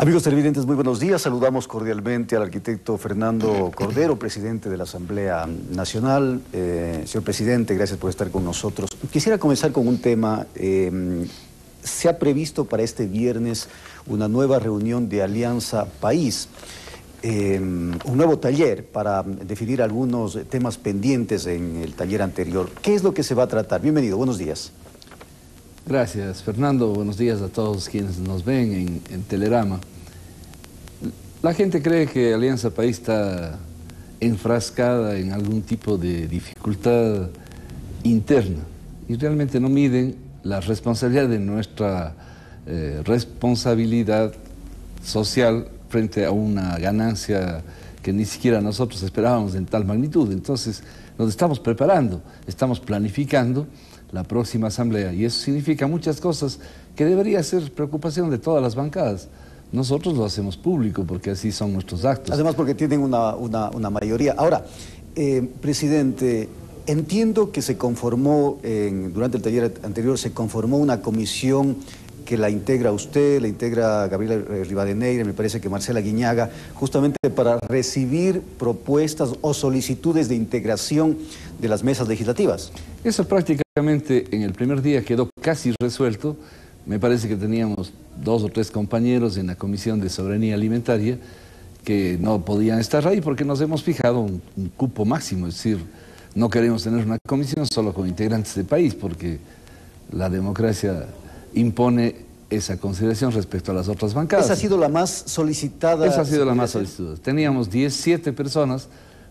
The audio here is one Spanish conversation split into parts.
Amigos televidentes, muy buenos días. Saludamos cordialmente al arquitecto Fernando Cordero, presidente de la Asamblea Nacional. Señor presidente, gracias por estar con nosotros. Quisiera comenzar con un tema. Se ha previsto para este viernes una nueva reunión de Alianza País, un nuevo taller para definir algunos temas pendientes en el taller anterior. ¿Qué es lo que se va a tratar? Bienvenido, buenos días. Gracias, Fernando. Buenos días a todos quienes nos ven en Telerama. La gente cree que Alianza País está enfrascada en algún tipo de dificultad interna y realmente no miden la responsabilidad de nuestra responsabilidad social frente a una ganancia que ni siquiera nosotros esperábamos en tal magnitud. Entonces nos estamos preparando, estamos planificando la próxima asamblea y eso significa muchas cosas que debería ser preocupación de todas las bancadas. Nosotros lo hacemos público porque así son nuestros actos. Además porque tienen una mayoría. Ahora, presidente, entiendo que se conformó, durante el taller anterior, se conformó una comisión que la integra usted, la integra Gabriela Rivadeneira, me parece que Marcela Guiñaga, justamente para recibir propuestas o solicitudes de integración de las mesas legislativas. Eso prácticamente en el primer día quedó casi resuelto. Me parece que teníamos 2 o 3 compañeros en la Comisión de Soberanía Alimentaria que no podían estar ahí porque nos hemos fijado un cupo máximo, es decir, no queremos tener una comisión solo con integrantes del país porque la democracia impone esa consideración respecto a las otras bancadas. ¿Esa ha sido la más solicitada? Esa ha sido la más solicitada. Teníamos 17 personas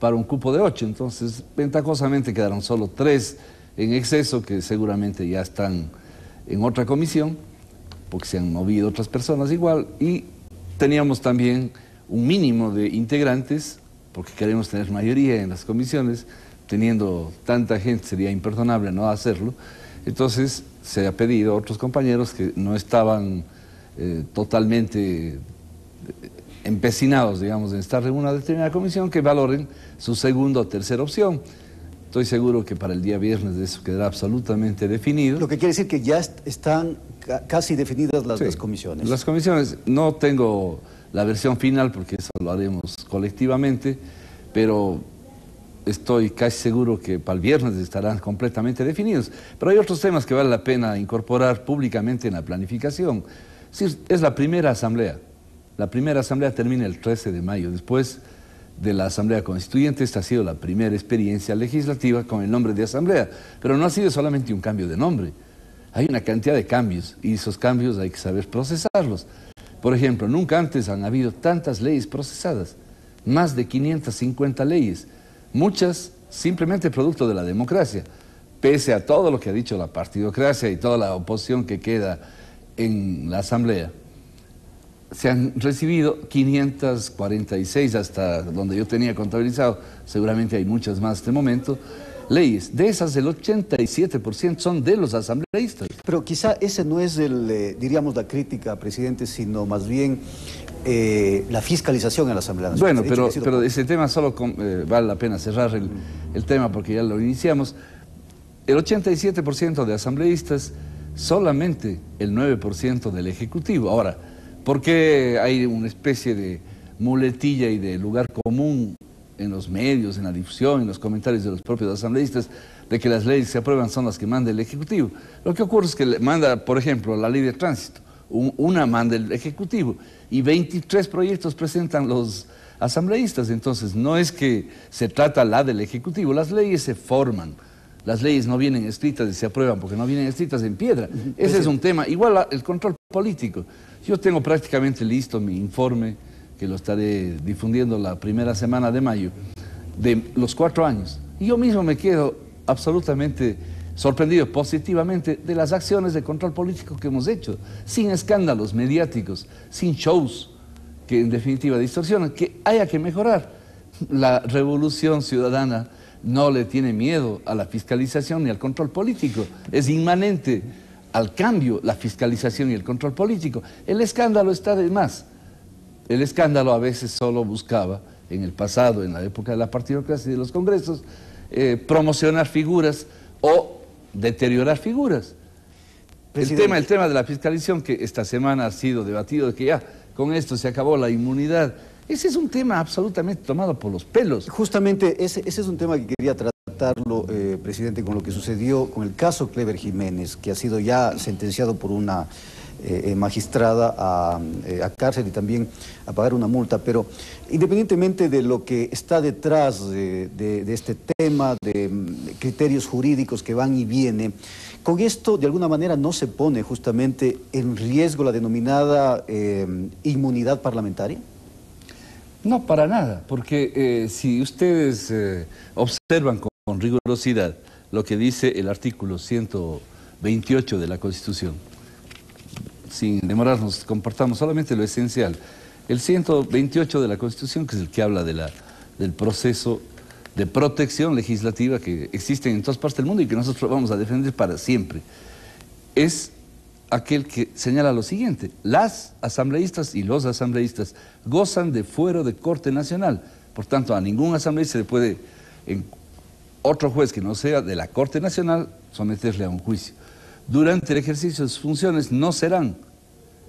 para un cupo de 8, entonces ventajosamente quedaron solo 3 en exceso que seguramente ya están en otra comisión, porque se han movido otras personas igual, y teníamos también un mínimo de integrantes, porque queremos tener mayoría en las comisiones, teniendo tanta gente sería imperdonable no hacerlo. Entonces se ha pedido a otros compañeros que no estaban totalmente empecinados, digamos, en estar en una determinada comisión, que valoren su segunda o tercera opción. Estoy seguro que para el día viernes eso quedará absolutamente definido. Lo que quiere decir que ya están casi definidas las comisiones. Las comisiones, no tengo la versión final porque eso lo haremos colectivamente, pero estoy casi seguro que para el viernes estarán completamente definidos. Pero hay otros temas que vale la pena incorporar públicamente en la planificación. Es la primera asamblea. La primera asamblea termina el 13 de mayo. Después de la Asamblea Constituyente, esta ha sido la primera experiencia legislativa con el nombre de asamblea. Pero no ha sido solamente un cambio de nombre. Hay una cantidad de cambios y esos cambios hay que saber procesarlos. Por ejemplo, nunca antes han habido tantas leyes procesadas. Más de 550 leyes. Muchas simplemente producto de la democracia, pese a todo lo que ha dicho la partidocracia y toda la oposición que queda en la Asamblea. Se han recibido 546 hasta donde yo tenía contabilizado, seguramente hay muchas más en este momento, leyes. De esas el 87% son de los asambleístas. Pero quizá ese no es diríamos, la crítica, presidente, sino más bien la fiscalización en la Asamblea Nacional. Bueno, pero ese tema solo vale la pena cerrar el tema porque ya lo iniciamos. El 87% de asambleístas, solamente el 9% del Ejecutivo. Ahora, ¿por qué hay una especie de muletilla y de lugar común en los medios, en la difusión, en los comentarios de los propios asambleístas, de que las leyes que se aprueban son las que manda el Ejecutivo? Lo que ocurre es que manda, por ejemplo, la ley de tránsito, una manda el Ejecutivo, y 23 proyectos presentan los asambleístas. Entonces, no es que se trata la del Ejecutivo, las leyes se forman. Las leyes no vienen escritas y se aprueban porque no vienen escritas en piedra. Ese es un tema. Igual el control político. Yo tengo prácticamente listo mi informe, que lo estaré difundiendo la primera semana de mayo, de los 4 años. Y yo mismo me quedo absolutamente sorprendido positivamente de las acciones de control político que hemos hecho, sin escándalos mediáticos, sin shows que en definitiva distorsionan, que haya que mejorar. La revolución ciudadana no le tiene miedo a la fiscalización ni al control político, es inmanente al cambio la fiscalización y el control político. El escándalo está de más. El escándalo a veces solo buscaba, en el pasado, en la época de la partidocracia y de los congresos, promocionar figuras o deteriorar figuras. El tema de la fiscalización, que esta semana ha sido debatido, de que ya con esto se acabó la inmunidad. Ese es un tema absolutamente tomado por los pelos. Justamente ese es un tema que quería tratarlo, presidente, con lo que sucedió con el caso Clever Jiménez, que ha sido ya sentenciado por una magistrada a cárcel y también a pagar una multa. Pero independientemente de lo que está detrás de este tema, de criterios jurídicos que van y vienen, con esto de alguna manera no se pone justamente en riesgo la denominada inmunidad parlamentaria. No, para nada, porque si ustedes observan con rigurosidad lo que dice el artículo 128 de la Constitución, sin demorarnos, compartamos solamente lo esencial. El 128 de la Constitución, que es el que habla del proceso de protección legislativa que existe en todas partes del mundo y que nosotros vamos a defender para siempre, es aquel que señala lo siguiente: las asambleístas y los asambleístas gozan de fuero de Corte Nacional. Por tanto, a ningún asambleísta se le puede, otro juez que no sea de la Corte Nacional, someterle a un juicio. Durante el ejercicio de sus funciones no serán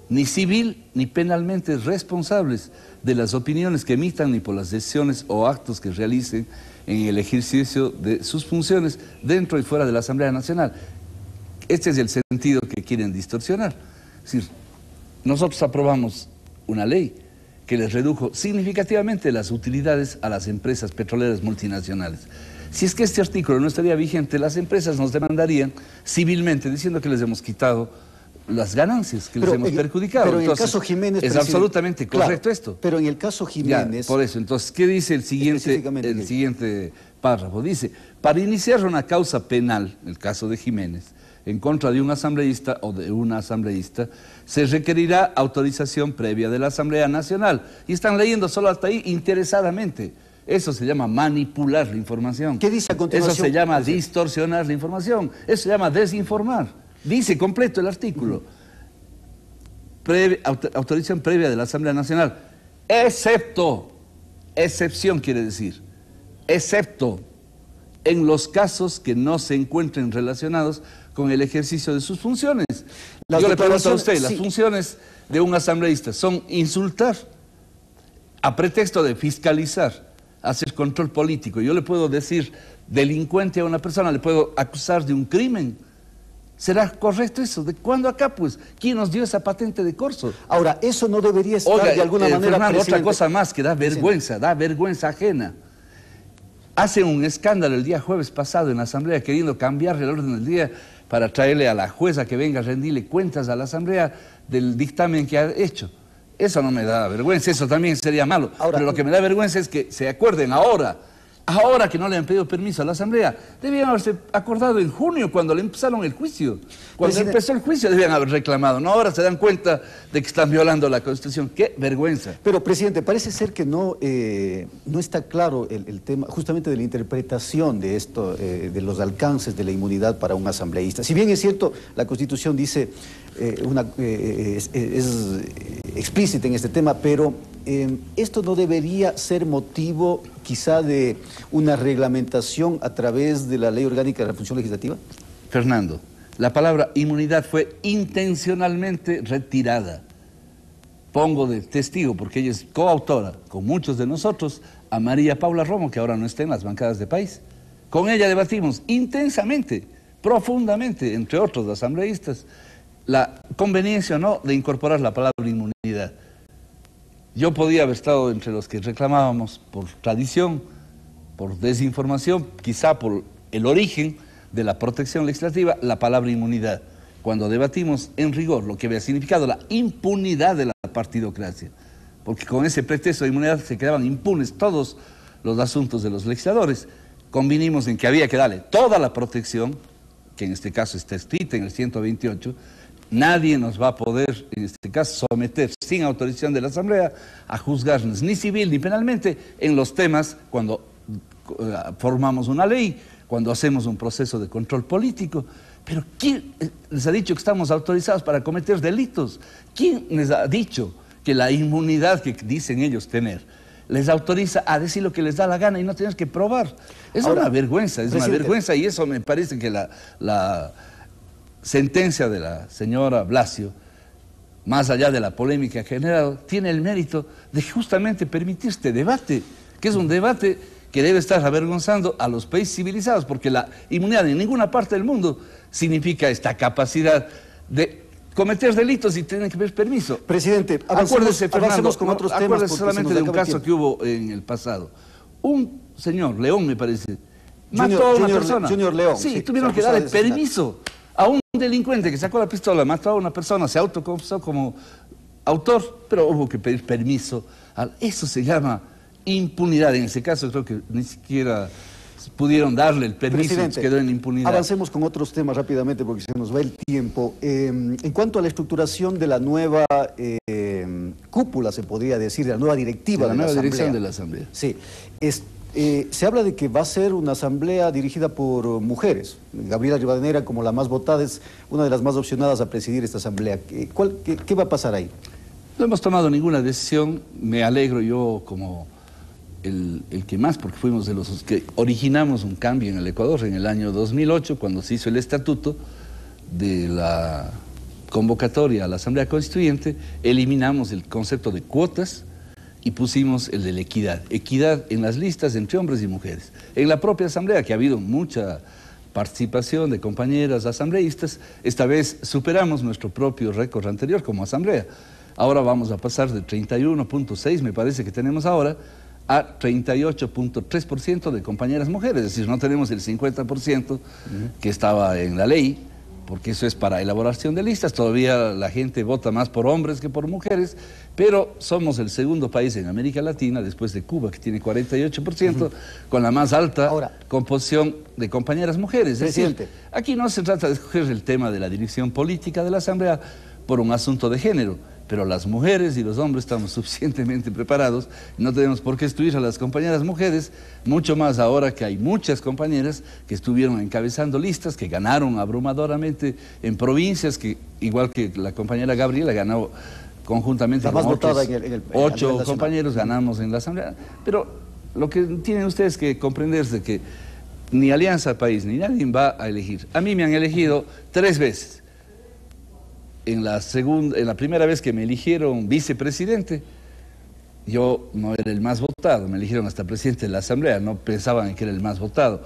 ni civil ni penalmente responsables de las opiniones que emitan ni por las decisiones o actos que realicen en el ejercicio de sus funciones dentro y fuera de la Asamblea Nacional. Este es el sentido que quieren distorsionar. Es decir, nosotros aprobamos una ley que les redujo significativamente las utilidades a las empresas petroleras multinacionales. Si es que este artículo no estaría vigente, las empresas nos demandarían civilmente diciendo que les hemos quitado las ganancias, que les hemos perjudicado. Pero en entonces, el caso Jiménez... es absolutamente correcto, claro, esto. Pero en el caso Jiménez... Ya, por eso, entonces, ¿qué dice el siguiente párrafo? Dice, para iniciar una causa penal, el caso de Jiménez, en contra de un asambleísta o de una asambleísta, se requerirá autorización previa de la Asamblea Nacional. Y están leyendo solo hasta ahí interesadamente. Eso se llama manipular la información. ¿Qué dice a continuación? Eso se llama distorsionar la información. Eso se llama desinformar. Dice completo el artículo. Autorización previa de la Asamblea Nacional, excepto, excepción quiere decir, excepto en los casos que no se encuentren relacionados con el ejercicio de sus funciones. Yo le pregunto a usted, las funciones de un asambleísta son insultar, a pretexto de fiscalizar, hacer control político. Yo le puedo decir delincuente a una persona, le puedo acusar de un crimen. ¿Será correcto eso? ¿De cuándo acá, pues? ¿Quién nos dio esa patente de corso? Ahora, eso no debería estar de alguna manera... Fernando, otra cosa más que da vergüenza ajena. Hacen un escándalo el día jueves pasado en la Asamblea queriendo cambiar el orden del día para traerle a la jueza que venga a rendirle cuentas a la Asamblea del dictamen que ha hecho. Eso no me da vergüenza, eso también sería malo. Ahora, pero lo que me da vergüenza es que se acuerden ahora que no le han pedido permiso a la Asamblea. Debían haberse acordado en junio, cuando le empezaron el juicio. Cuando empezó el juicio debían haber reclamado. No, ahora se dan cuenta de que están violando la Constitución. ¡Qué vergüenza! Pero, presidente, parece ser que no está claro el tema justamente de la interpretación de esto, de los alcances de la inmunidad para un asambleísta. Si bien es cierto, la Constitución dice, es explícita en este tema, pero esto no debería ser motivo quizá de una reglamentación a través de la Ley Orgánica de la Función Legislativa. Fernando, la palabra inmunidad fue intencionalmente retirada. Pongo de testigo, porque ella es coautora, con muchos de nosotros, a María Paula Romo, que ahora no está en las bancadas de país. Con ella debatimos intensamente, profundamente, entre otros asambleístas, la conveniencia o no de incorporar la palabra inmunidad. Yo podía haber estado entre los que reclamábamos por tradición, por desinformación, quizá por el origen de la protección legislativa, la palabra inmunidad, cuando debatimos en rigor lo que había significado la impunidad de la partidocracia, porque con ese pretexto de inmunidad se quedaban impunes todos los asuntos de los legisladores. Convinimos en que había que darle toda la protección, que en este caso está escrita en el 128, nadie nos va a poder, en este caso, someter sin autorización de la Asamblea a juzgarnos ni civil ni penalmente en los temas cuando formamos una ley, cuando hacemos un proceso de control político. Pero ¿quién les ha dicho que estamos autorizados para cometer delitos? ¿Quién les ha dicho que la inmunidad que dicen ellos tener les autoriza a decir lo que les da la gana y no tener que probar? Es una vergüenza, y eso me parece que la sentencia de la señora Blasio más allá de la polémica general, tiene el mérito de justamente permitir este debate, que es un debate que debe estar avergonzando a los países civilizados, porque la inmunidad en ninguna parte del mundo significa esta capacidad de cometer delitos y tener que pedir permiso. Presidente, acuérdese, Fernando, avancemos con otros temas. Acuérdese solamente de un caso que hubo en el pasado. Un señor, León me parece, mató a una persona. Junior León. Sí, tuvieron que darle permiso a un delincuente que sacó la pistola, mató a una persona, se autoconfesó como autor, pero hubo que pedir permiso. Eso se llama impunidad. En ese caso creo que ni siquiera pudieron darle el permiso, Presidente, quedó en impunidad. Avancemos con otros temas rápidamente porque se nos va el tiempo. En cuanto a la estructuración de la nueva cúpula, se podría decir, de la nueva directiva de la nueva dirección de la Asamblea. Sí. Se habla de que va a ser una asamblea dirigida por mujeres. Gabriela Rivadeneira, como la más votada, es una de las más opcionadas a presidir esta asamblea. ¿Qué va a pasar ahí? No hemos tomado ninguna decisión. Me alegro yo como el que más, porque fuimos de los que originamos un cambio en el Ecuador en el año 2008, cuando se hizo el estatuto de la convocatoria a la Asamblea Constituyente, eliminamos el concepto de cuotas y pusimos el de la equidad. Equidad en las listas entre hombres y mujeres. En la propia Asamblea, que ha habido mucha participación de compañeras asambleístas, esta vez superamos nuestro propio récord anterior como Asamblea. Ahora vamos a pasar de 31.6, me parece que tenemos ahora, a 38.3% de compañeras mujeres. Es decir, no tenemos el 50% que estaba en la ley, porque eso es para elaboración de listas. Todavía la gente vota más por hombres que por mujeres, pero somos el segundo país en América Latina, después de Cuba, que tiene 48%, con la más alta composición de compañeras mujeres. Presidente. Es decir, aquí no se trata de escoger el tema de la dirección política de la Asamblea por un asunto de género, pero las mujeres y los hombres estamos suficientemente preparados, no tenemos por qué excluir a las compañeras mujeres, mucho más ahora que hay muchas compañeras que estuvieron encabezando listas, que ganaron abrumadoramente en provincias, que igual que la compañera Gabriela ganó conjuntamente con otros 8 compañeros, ganamos en la Asamblea. Pero lo que tienen ustedes que comprender es de que ni Alianza País ni nadie va a elegir. A mí me han elegido 3 veces. En la primera vez que me eligieron vicepresidente, yo no era el más votado, me eligieron hasta presidente de la Asamblea, no pensaban que era el más votado.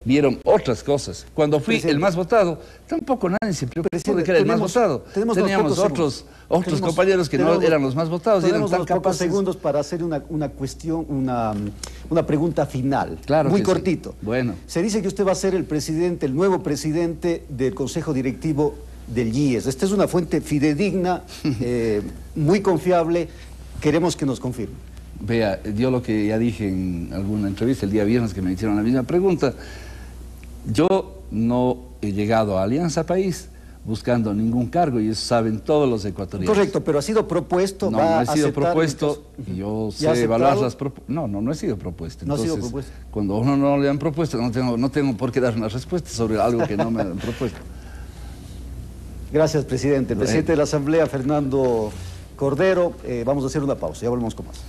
Vieron otras cosas. Cuando fui el más votado, tampoco nadie se preocupó de que era el más votado. Teníamos otros compañeros que no eran los más votados y eran tan capaces. Pocos segundos para hacer una pregunta final, claro, muy cortito. Sí. Bueno. Se dice que usted va a ser el nuevo presidente del Consejo Directivo del IES. Esta es una fuente fidedigna, muy confiable. Queremos que nos confirme. Vea, yo lo que ya dije en alguna entrevista el día viernes que me hicieron la misma pregunta, yo no he llegado a Alianza País buscando ningún cargo y eso saben todos los ecuatorianos. Correcto, pero ha sido propuesto. No, no he sido propuesto y yo sé evaluar las propuestas. No he sido propuesto. No ha sido propuesto. Cuando a uno no le han propuesto, no tengo por qué dar una respuesta sobre algo que no me han propuesto. Gracias, presidente. El presidente de la Asamblea, Fernando Cordero. Vamos a hacer una pausa, ya volvemos con más.